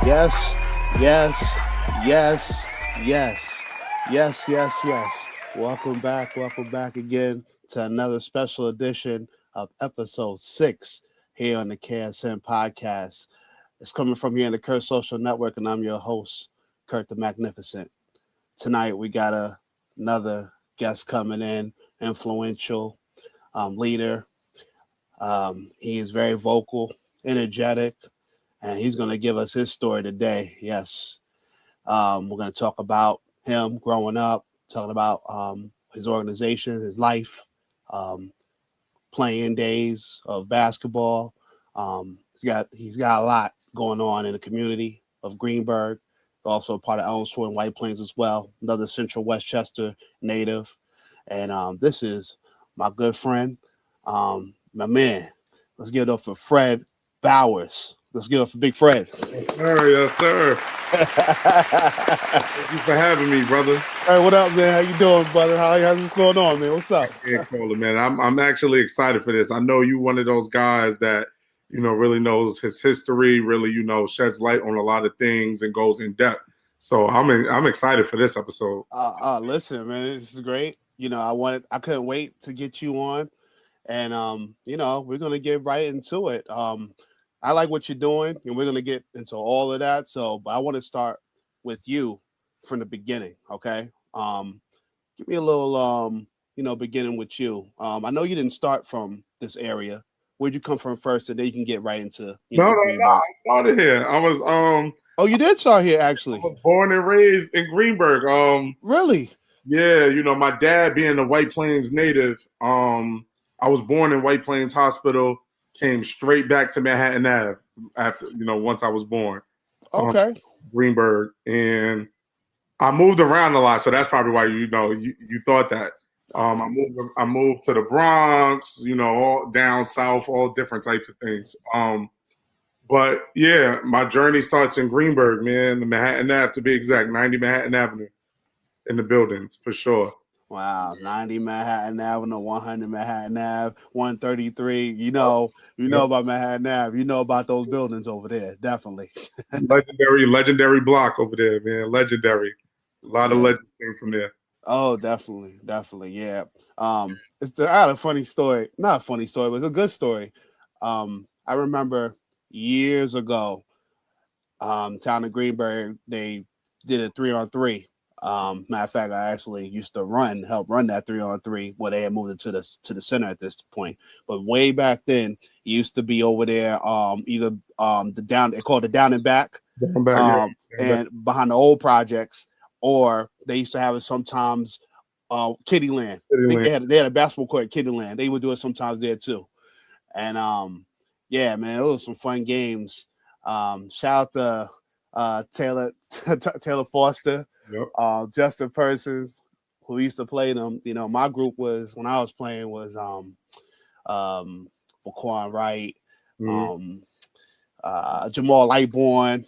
Yes, yes, yes, yes, yes. Welcome back again to another special edition of episode 6 here on the KSN Podcast. It's coming from here in the Kurt Social Network, and I'm your host, Kurt the Magnificent. Tonight we got another guest coming in, influential leader. He is very vocal, energetic, and he's going to give us his story today. Yes, we're going to talk about him growing up, talking about his organization, his life, um, playing days of basketball. He's got a lot going on in the community of Greenberg. Also part of Elmsford and White Plains as well. Another Central Westchester native, and this is my good friend, my man. Let's give it up for Fred Bowers. Let's give it up for Big Fred. Yes, sir. Thank you for having me, brother. Hey, what up, man? How you doing, brother? How's this going on, man? What's up? Yeah, Cola, man. I'm actually excited for this. I know you one of those guys that really knows his history, really sheds light on a lot of things and goes in depth. So I'm excited for this episode. Listen, man, this is great. I couldn't wait to get you on, and we're gonna get right into it. I like what you're doing, and we're gonna get into all of that. But I want to start with you from the beginning, okay? Give me a little, beginning with you. I know you didn't start from this area. Where'd you come from first, and then you can get right into No. Greenberg. I started here. I was Oh, you did start here, actually. I was born and raised in Greenberg. Really? Yeah, my dad being a White Plains native. I was born in White Plains Hospital. Came straight back to Manhattan Ave after, once I was born. Okay. Greenberg. And I moved around a lot, so that's probably why you thought that. I moved to the Bronx, all down south, all different types of things. But yeah, my journey starts in Greenberg, man, the Manhattan Ave to be exact, 90 Manhattan Avenue in the buildings for sure. Wow, 90 Manhattan Avenue, 100 Manhattan Ave, 133. You know about Manhattan Ave. You know about those buildings over there, definitely. legendary block over there, man. Legendary. A lot of legends came from there. Oh, definitely, yeah. I had a funny story. Not a funny story, but it's a good story. I remember years ago, town of Greenberg, they did a 3-on-3. Matter of fact, I actually used to help run that 3-on-3 where they had moved it to the center at this point. But way back then, it used to be over there, either they called it down and back, and behind the old projects, or they used to have it sometimes Kitty Land. They had a basketball court at Kitty Land. They would do it sometimes there too. And yeah, man, it was some fun games. Shout out to Taylor Foster. Yep. Justin Persons, who used to play them. My group was when I was playing was Vaquan Wright, Jamal Lightbourne,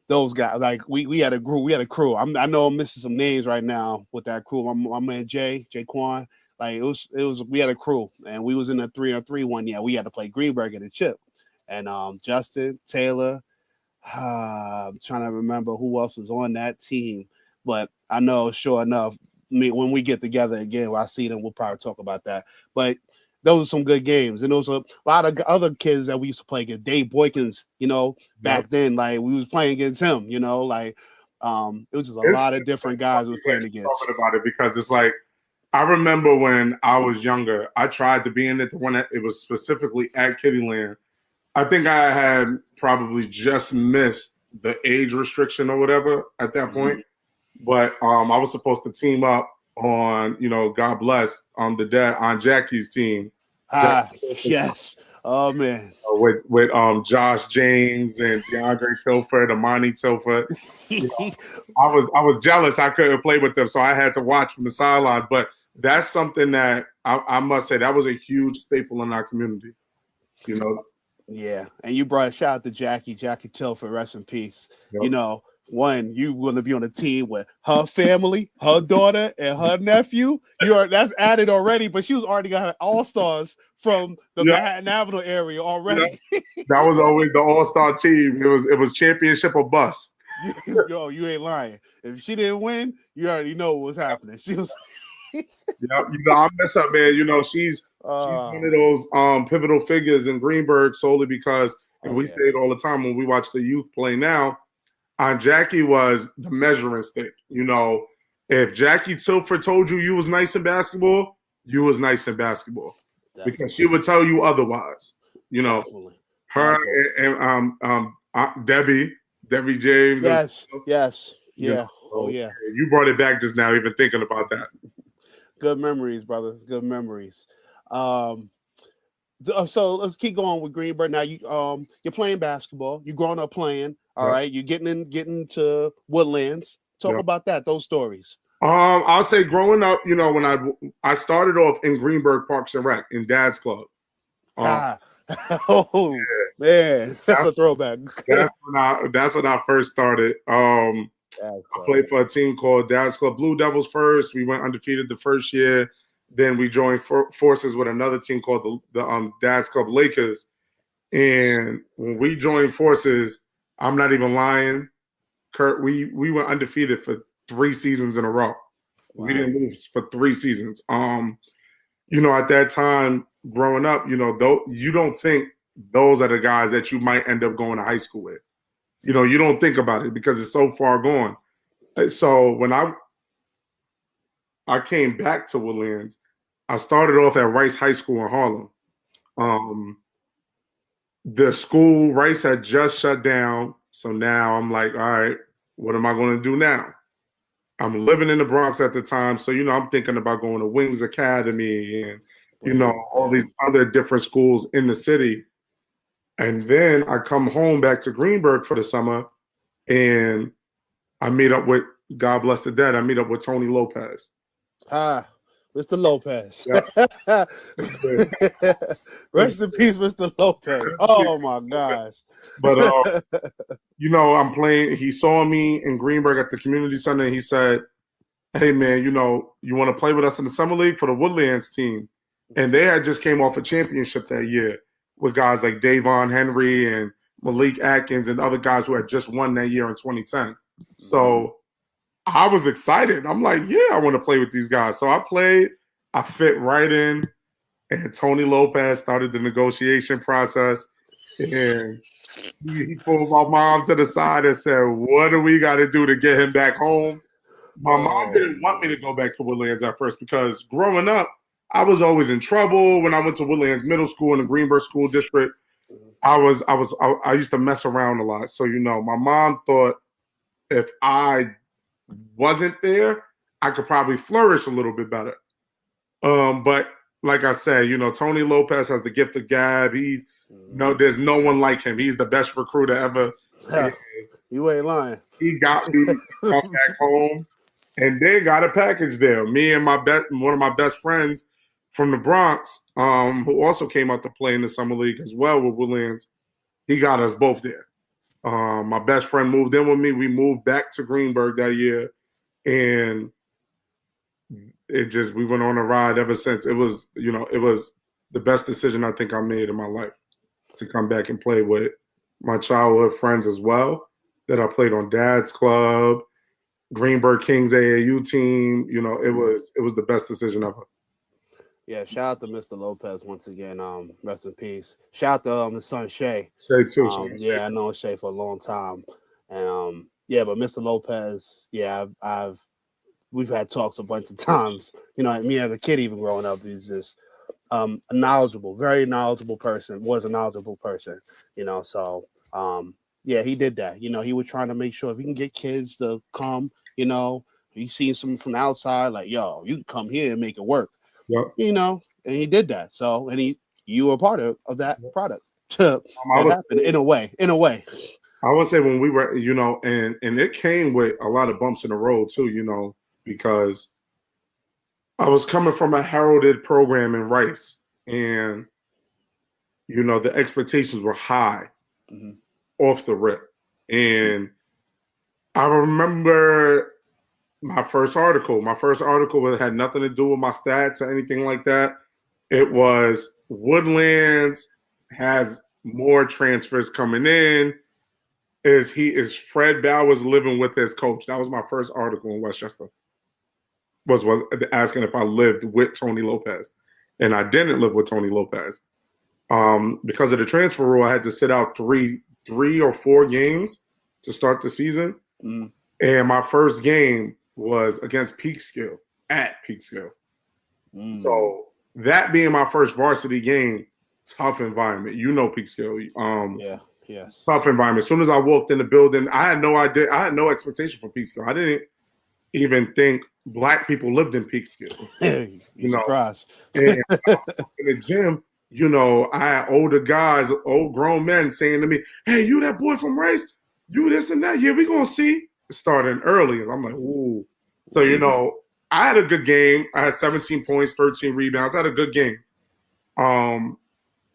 those guys. Like we had a group, we had a crew. I know I'm missing some names right now with that crew. My man Jay Quan. Like it was we had a crew, and we was in a 3-on-3 one year. We had to play Greenberg and the chip, and Justin Taylor. I'm trying to remember who else was on that team, but I know sure enough, when we get together again, I see them, we'll probably talk about that. But those are some good games, and those are a lot of other kids that we used to play against. Dave Boykins, back then, like we was playing against him, it was just a lot of different guys we was playing against. Talking about it because it's like I remember when I was younger, I tried to be in it. The one that it was specifically at Kittyland. I think I had probably just missed the age restriction or whatever at that point. But I was supposed to team up on, God bless, on Jackie's team. Yes. Oh man. With Josh James and DeAndre Tilford, Amani Tilford. I was jealous I couldn't play with them, so I had to watch from the sidelines. But that's something that I must say that was a huge staple in our community. Yeah, and you brought a shout out to Jackie Tilford, rest in peace. Yep. one, you want to be on a team with her family, her daughter, and her nephew. That's added already, but she was already got her all-stars from the Manhattan Avenue area already. That was always the all-star team. It was championship or bust. Yo, you ain't lying. If she didn't win, you already know what was happening. She was I mess up, man. She's one of those pivotal figures in Greenberg solely because we say it all the time when we watch the youth play now. Aunt Jackie was the measuring stick. If Jackie Tilford told you was nice in basketball, you was nice in basketball. Definitely. Because she would tell you otherwise. Definitely. Her and Debbie James. Yes. Yeah. Oh, yeah. You brought it back just now, even thinking about that. Good memories, brother. Good memories. So let's keep going with Greenberg. Now you're playing basketball. You're growing up playing. All right. You're getting to Woodlands. Talk about that. Those stories. I'll say growing up, when I started off in Greenberg Parks and Rec in Dad's Club. Man, that's a throwback. That's when I first started. I played for a team called Dad's Club Blue Devils first. We went undefeated the first year. Then we joined forces with another team called the Dad's Club Lakers. And when we joined forces, I'm not even lying, Kurt, we went undefeated for 3 seasons in a row. Wow. We didn't lose for 3 seasons. At that time, growing up, you don't think those are the guys that you might end up going to high school with. You don't think about it because it's so far gone. So when I came back to Woodlands, I started off at Rice High School in Harlem. The school, Rice had just shut down. So now I'm like, all right, what am I going to do now? I'm living in the Bronx at the time. So, I'm thinking about going to Wings Academy and, all these other different schools in the city. And then I come home back to Greenberg for the summer and I meet up with, God bless the dead, I meet up with Tony Lopez. Mr. Lopez. Rest in peace, Mr. Lopez. Oh my gosh. But I'm playing. He saw me in Greenberg at the community center. And he said, "Hey man, you want to play with us in the summer league for the Woodlands team?" And they had just came off a championship that year with guys like Davon Henry and Malik Atkins and other guys who had just won that year in 2010. So I was excited. I'm like, yeah, I want to play with these guys. So I played. I fit right in. And Tony Lopez started the negotiation process. And he pulled my mom to the side and said, what do we got to do to get him back home? My mom didn't want me to go back to Woodlands at first because growing up, I was always in trouble. When I went to Woodlands Middle School in the Greenberg School District, I used to mess around a lot. So, my mom thought if I wasn't there, I could probably flourish a little bit better. But like I said, Tony Lopez has the gift of gab. There's no one like him. He's the best recruiter ever. You ain't lying. He got me to come back home, and they got a package there. Me and one of my best friends from the Bronx, who also came out to play in the summer league as well with Woodlands. He got us both there. My best friend moved in with me. We moved back to Greenberg that year, and we went on a ride ever since. It was the best decision I think I made in my life to come back and play with my childhood friends as well that I played on Dad's Club, Greenberg Kings AAU team. It was the best decision ever. Yeah, shout out to Mr. Lopez once again. Rest in peace. Shout out to his son Shay. Shay too. I know Shay for a long time, and but Mr. Lopez, we've had talks a bunch of times. Me as a kid, even growing up, he's just a very knowledgeable person. Was a knowledgeable person. So he did that. He was trying to make sure if he can get kids to come. He seen some from the outside, like, yo, you can come here and make it work. Yep. And he did that. So, and you were part of that product. That happened in a way. I would say when we were, and it came with a lot of bumps in the road too, because I was coming from a heralded program in Rice, and the expectations were high off the rip, and I remember my first article. My first article had nothing to do with my stats or anything like that. It was Woodlands has more transfers coming in. Is Fred Bowers living with his coach? That was my first article in Westchester. Was asking if I lived with Tony Lopez, and I didn't live with Tony Lopez. Because of the transfer rule, I had to sit out three or four games to start the season. Mm. And my first game was against Peekskill at Peekskill. Mm. So that being my first varsity game, tough environment. You know Peekskill. Yeah. Yes. Tough environment. As soon as I walked in the building, I had no idea. I had no expectation for Peekskill. I didn't even think Black people lived in Peekskill. You're surprised. And in the gym, you know, I had older guys, old grown men saying to me, "Hey, you that boy from Race? You this and that? Yeah, we gonna see." Starting early, and I'm like, "Ooh." So you know, I had a good game. I had 17 points, 13 rebounds. I had a good game.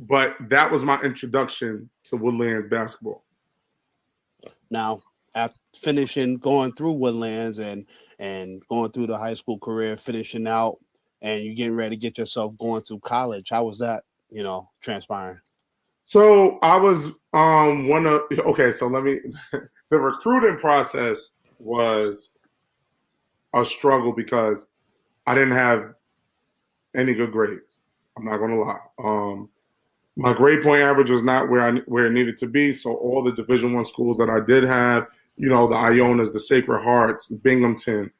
But that was my introduction to Woodlands basketball. Now, after finishing, going through Woodlands and going through the high school career, finishing out, and you getting ready to get yourself going to college, how was that, you know, transpiring? So I was so let me the recruiting process was a struggle because I didn't have any good grades. I'm not gonna lie. My grade point average was not where it needed to be. So all the Division I schools that I did have, you know, the Ionas, the Sacred Hearts, the Binghamton,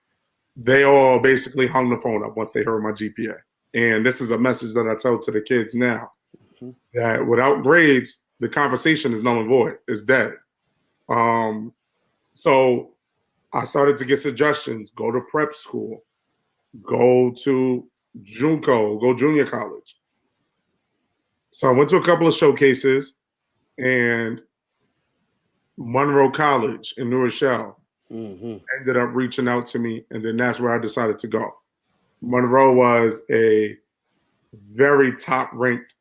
they all basically hung the phone up once they heard my GPA. And this is a message that I tell to the kids now, that without grades, the conversation is null and void. It's dead. So I started to get suggestions: go to prep school, go to JUCO, go junior college. So I went to a couple of showcases, and Monroe College in New Rochelle ended up reaching out to me, and then that's where I decided to go. Monroe was a very top-ranked,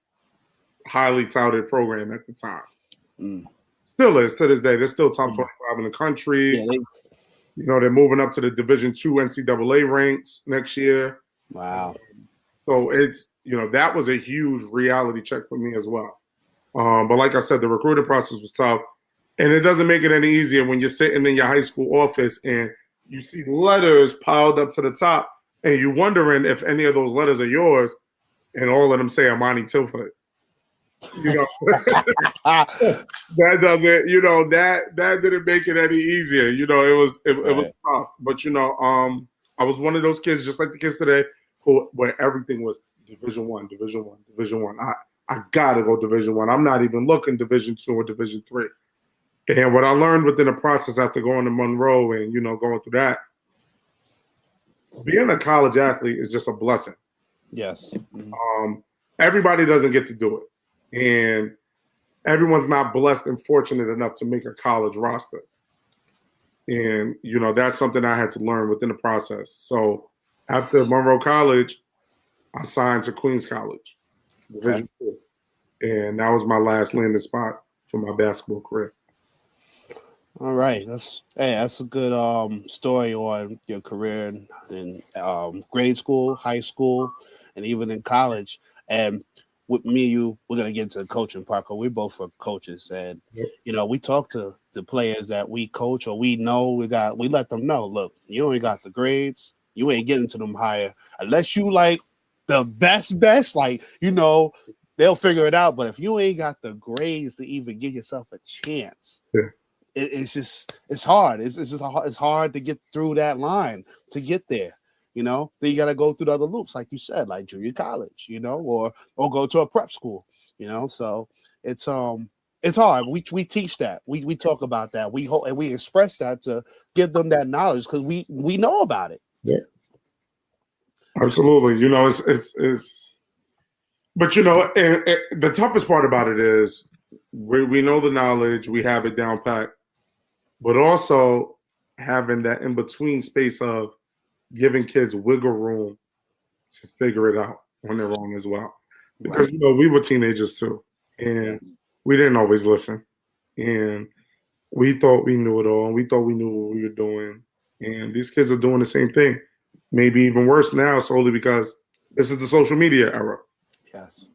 highly touted program at the time. Still is to this day. They're still top 25 in the country. Yeah, you know, they're moving up to the Division II NCAA ranks next year. Wow. So it's, you know, that was a huge reality check for me as well. But like I said, the recruiting process was tough. And it doesn't make it any easier when you're sitting in your high school office and you see letters piled up to the top and you're wondering if any of those letters are yours, and all of them say Amani Tilford. You know, that doesn't, you know, that didn't make it any easier. You know, it was tough. But you know, I was one of those kids, just like the kids today, where everything was Division I, Division I, Division I. I gotta go Division I. I'm not even looking Division II or Division III. And what I learned within the process after going to Monroe and, you know, going through that, being a college athlete is just a blessing. Yes. Everybody doesn't get to do it. And everyone's not blessed and fortunate enough to make a college roster. And, you know, that's something I had to learn within the process. So after Monroe College, I signed to Queens College, Division II. And that was my last landing spot for my basketball career. All right, that's a good story on your career in grade school, high school, and even in college. And with me and you, we're gonna get into the coaching part because we're both for coaches, and you know, we talk to the players that we coach or we know we let them know, look, you ain't got the grades, you ain't getting to them higher unless you like the best, like, you know, they'll figure it out. But if you ain't got the grades to even give yourself a chance. It's hard. It's hard to get through that line to get there. You know, then you got to go through the other loops, like you said, like junior college, you know, or go to a prep school, you know. So it's hard. We teach that. We talk about that. And we express that to give them that knowledge because we know about it. Yeah, absolutely. You know, it's. But you know, the toughest part about it is we know the knowledge, we have it down pat. But also having that in-between space of giving kids wiggle room to figure it out when they're wrong as well. Because, you know, we were teenagers too, and we didn't always listen. And we thought we knew it all, and we thought we knew what we were doing. And these kids are doing the same thing, maybe even worse now, solely because this is the social media era. Yes.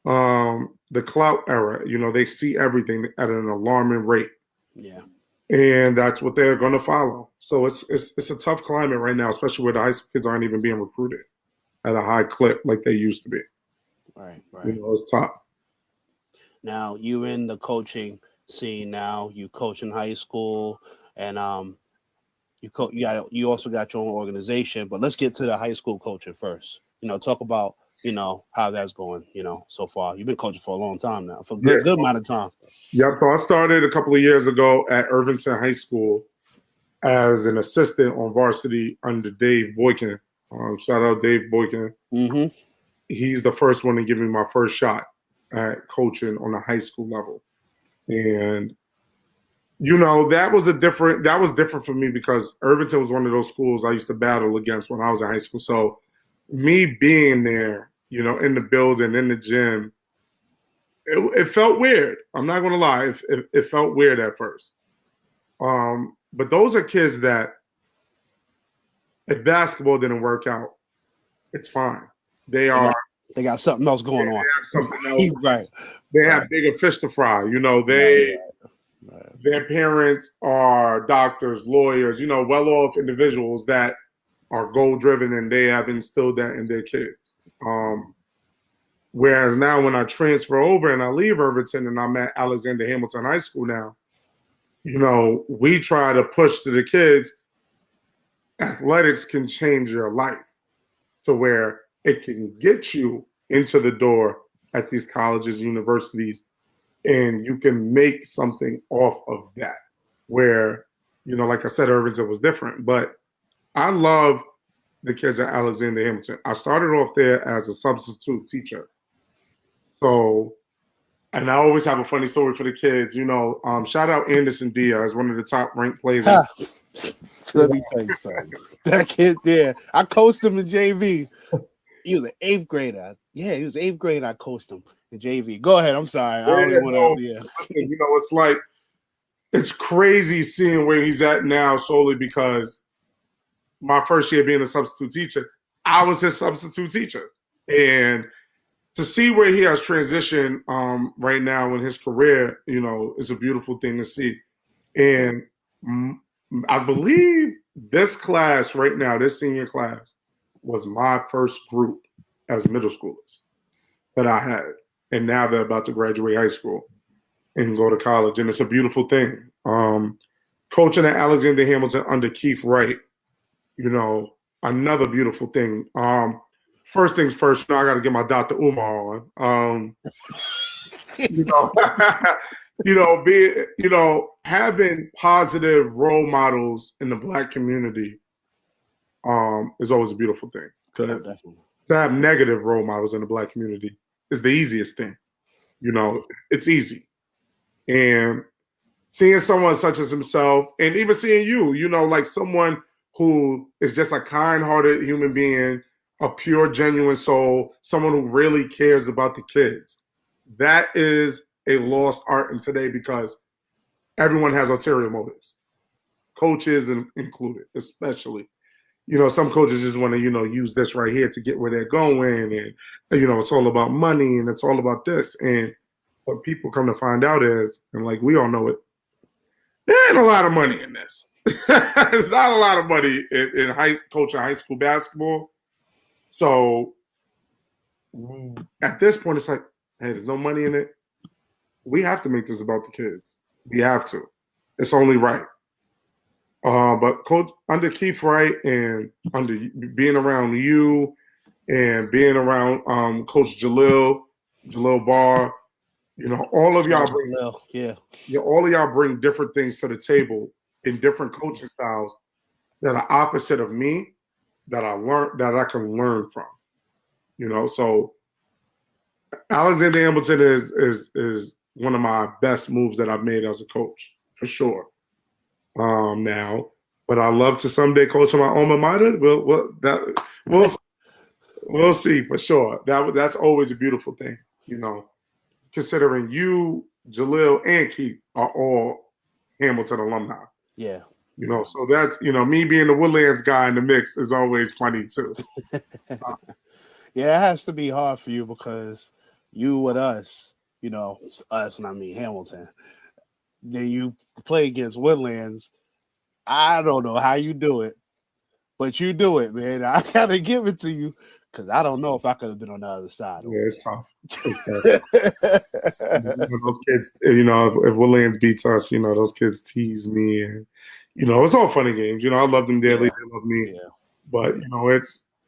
The clout era. They see everything at an alarming rate. Yeah. And that's what they're going to follow. So it's a tough climate right now, especially where the high school kids aren't even being recruited at a high clip like they used to be. Right. It's tough. Now you in the coaching scene now. You coach in high school, and you also got your own organization. But let's get to the high school coaching first. Talk about how that's going. So far you've been coaching for a long time now, for a good amount of time. Yep. So I started a couple of years ago at Irvington High School as an assistant on varsity under Dave Boykin. Shout out Dave Boykin. Mm-hmm. He's the first one to give me my first shot at coaching on a high school level. And, that was different for me because Irvington was one of those schools I used to battle against when I was in high school. So me being there, in the building, in the gym, it felt weird. I'm not going to lie. It felt weird at first. But those are kids that if basketball didn't work out, it's fine. They got something else going on. They have something else. Right. They have bigger fish to fry. Their parents are doctors, lawyers, well-off individuals that are goal-driven, and they have instilled that in their kids. Whereas now when I transfer over and I leave Irvington and I'm at Alexander Hamilton High School now, we try to push to the kids, athletics can change your life to where it can get you into the door at these colleges, universities, and you can make something off of that. Where, like I said, Irvington was different, but I love the kids at Alexander Hamilton. I started off there as a substitute teacher. So, and I always have a funny story for the kids. Shout out Anderson Diaz, one of the top ranked players. Let me tell you something. That kid there, I coached him in JV. He was an 8th grader. Yeah, he was 8th grade. I coached him in JV. Go ahead. I'm sorry. I don't want to. Yeah. It's like, it's crazy seeing where he's at now solely because my first year being a substitute teacher, I was his substitute teacher. And to see where he has transitioned right now in his career, is a beautiful thing to see. And I believe this class right now, this senior class, was my first group as middle schoolers that I had. And now they're about to graduate high school and go to college. And it's a beautiful thing. Coaching at Alexander Hamilton under Keith Wright, another beautiful thing. First things first, I got to get my Dr. Umar on. Having positive role models in the Black community is always a beautiful thing. Because to have negative role models in the Black community is the easiest thing. It's easy. And seeing someone such as himself, and even seeing you, like someone who is just a kind-hearted human being, a pure, genuine soul, someone who really cares about the kids. That is a lost art in today because everyone has ulterior motives, coaches included, especially. Some coaches just want to, use this right here to get where they're going. And, it's all about money and it's all about this. And what people come to find out is, and like we all know it, there ain't a lot of money in this. It's not a lot of money in coaching high school basketball. So at this point, it's like, hey, there's no money in it. We have to make this about the kids. We have to. It's only right. But coach under Keith Wright and under being around you and being around Coach Jalil Barr, all of y'all bring all of y'all bring different things to the table in different coaching styles that are opposite of me that I can learn from. So Alexander Hamilton is one of my best moves that I've made as a coach, for sure. Now, but I love to someday coach my alma mater. We'll see for sure. That's always a beautiful thing, considering you, Jalil, and Keith are all Hamilton alumni. Yeah. You know, so that's, me being the Woodlands guy in the mix is always funny too. Yeah, it has to be hard for you because you with us, us and I mean Hamilton. Then you play against Woodlands. I don't know how you do it, but you do it, man. I gotta give it to you because I don't know if I could have been on the other side. Yeah, it's tough. Those kids, if Woodlands beats us, those kids tease me, and it's all funny games. I love them dearly. Yeah. They love me, Yeah. but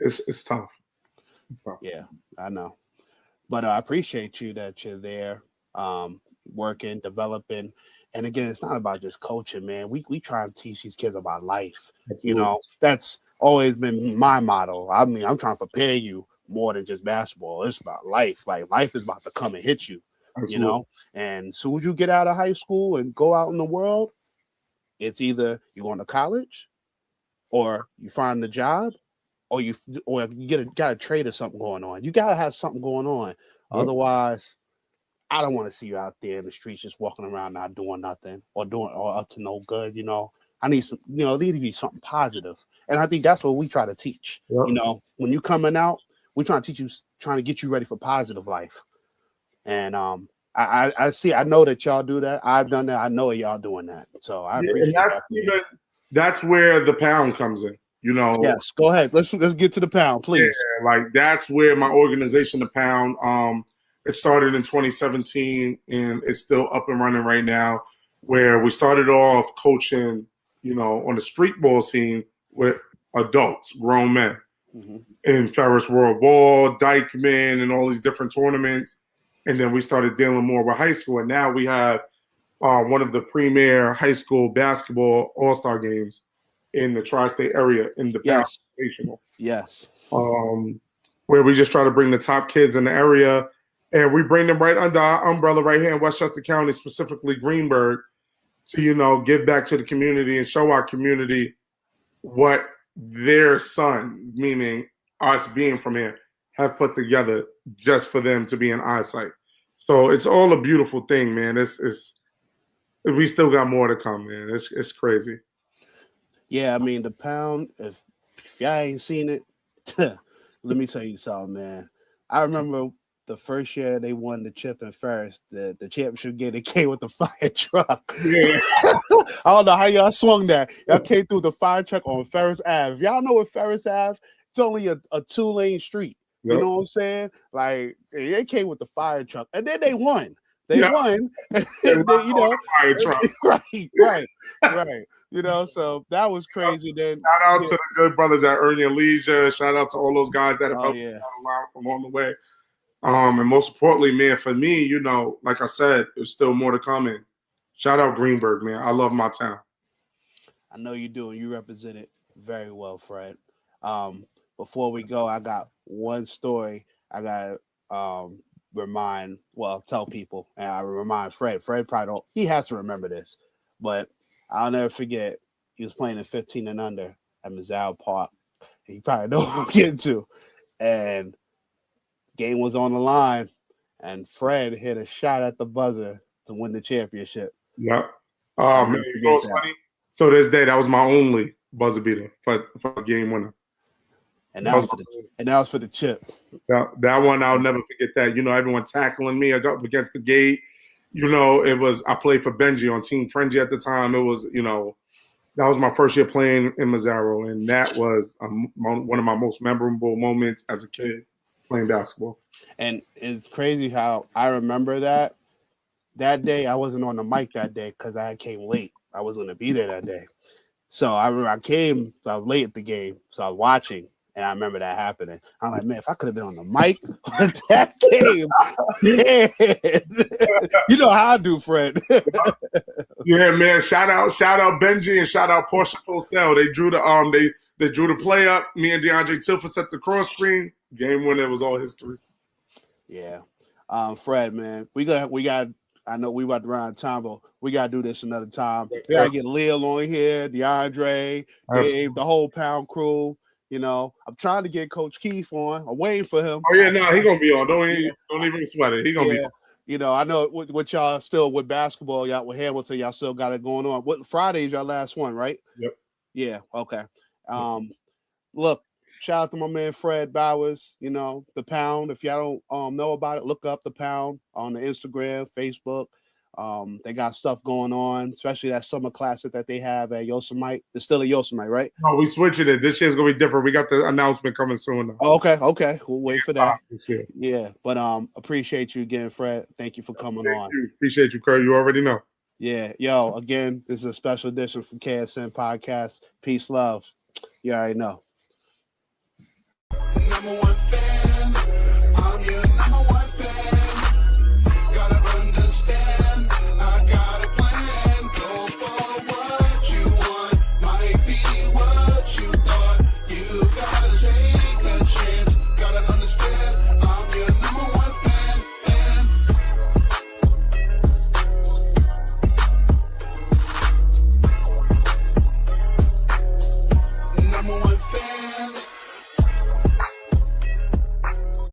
it's tough. It's tough. Yeah, I know. But I appreciate you that you're there, working, developing. And again, it's not about just coaching, man. We try and teach these kids about life. Absolutely. That's always been my motto. I mean, I'm trying to prepare you more than just basketball. It's about life. Like life is about to come and hit you, Absolutely. And as soon as you get out of high school and go out in the world, it's either you're going to college or you find a job or you got a trade or something going on. You got to have something going on. Yep. Otherwise, I don't want to see you out there in the streets just walking around not doing nothing or up to no good. I need some, it needs to be something positive. And I think that's what we try to teach. Yep. When you coming out, we trying to teach you, trying to get you ready for positive life. And I see, I know that y'all do that. I've done that. I know y'all doing that. So I appreciate that. That's where the pound comes in. Yes, go ahead. Let's get to the pound, please. Yeah, like that's where my organization, the Pound, it started in 2017 and it's still up and running right now. Where we started off coaching, on the street ball scene with adults, grown men, in Ferris World Ball, Dykeman, and all these different tournaments. And then we started dealing more with high school, and now we have one of the premier high school basketball all-star games in the tri-state area in the Yes. National. Yes. Where we just try to bring the top kids in the area, and we bring them right under our umbrella right here in Westchester County, specifically Greenburgh, to give back to the community and show our community what their sons, meaning us being from here, have put together just for them to be in eyesight. So it's all a beautiful thing, man. It's we still got more to come, man. It's crazy. Yeah, I mean the Pound. If y'all ain't seen it, let me tell you something, man. I remember the first year they won the chip in Ferris, the championship game. They came with the fire truck. Yeah. I don't know how y'all swung that. Y'all came through the fire truck on Ferris Ave. Y'all know what Ferris Ave? It's only a 2-lane street. Yep. You know what I'm saying? Like they came with the fire truck, and then they won. They won. Fire truck. Right. So that was crazy. Then shout out to the good brothers at Earn Your Leisure. Shout out to all those guys that have helped along the way. And most importantly, man, for me, like I said, there's still more to come in. Shout out Greenburgh, man. I love my town. I know you do, and you represent it very well, Fred. Before we go, I got one story I got tell people, and I remind Fred. Fred probably he has to remember this, but I'll never forget. He was playing in 15 and under at Mazzell Park. He probably know what I'm getting to, and game was on the line, and Fred hit a shot at the buzzer to win the championship. Yep. Man, what's funny? So this day, that was my only buzzer beater for game winner. And that was for the chip. That one, I'll never forget that. Everyone tackling me. I got up against the gate. I played for Benji on Team Frenzy at the time. It was, that was my first year playing in Mazzaro, and that was one of my most memorable moments as a kid playing basketball. And it's crazy how I remember that day. I wasn't on the mic that day because I came late. I was going to be there that day. So I remember I was late at the game, so I was watching. And I remember that happening. I'm like, man, if I could have been on the mic for that game, man. You know how I do, Fred. Yeah, man. Shout out Benji and shout out Portia Postel. They drew the play up. Me and DeAndre Tilford set the cross screen. Game winner, was all history. Yeah. Fred, man, we got. I know we about to run out of time, but we gotta do this another time. We gotta get Lil on here, DeAndre, Dave, the whole Pound crew. I'm trying to get Coach Keith on. I'm waiting for him. Oh yeah, no, he gonna be on. Don't even sweat it. He gonna be on. You know, I know what y'all still with basketball, y'all with Hamilton, y'all still got it going on. What Friday's your last one, right? Yep. Yeah. Okay. Look, shout out to my man Fred Bowers. You know, the Pound. If y'all don't know about it, look up the Pound on the Instagram, Facebook. They got stuff going on, especially that summer classic that they have at Yosemite. It's still a Yosemite, right? No, we switching it. This year's gonna be different. We got the announcement coming soon. Now. Oh, okay. We'll wait for that. This year. Yeah, but appreciate you again, Fred. Thank you for coming on. Appreciate you, Kurt. You already know. Yeah, yo, again, this is a special edition from KSN Podcast. Peace, love. You already know. Number one fan, I'm your number one.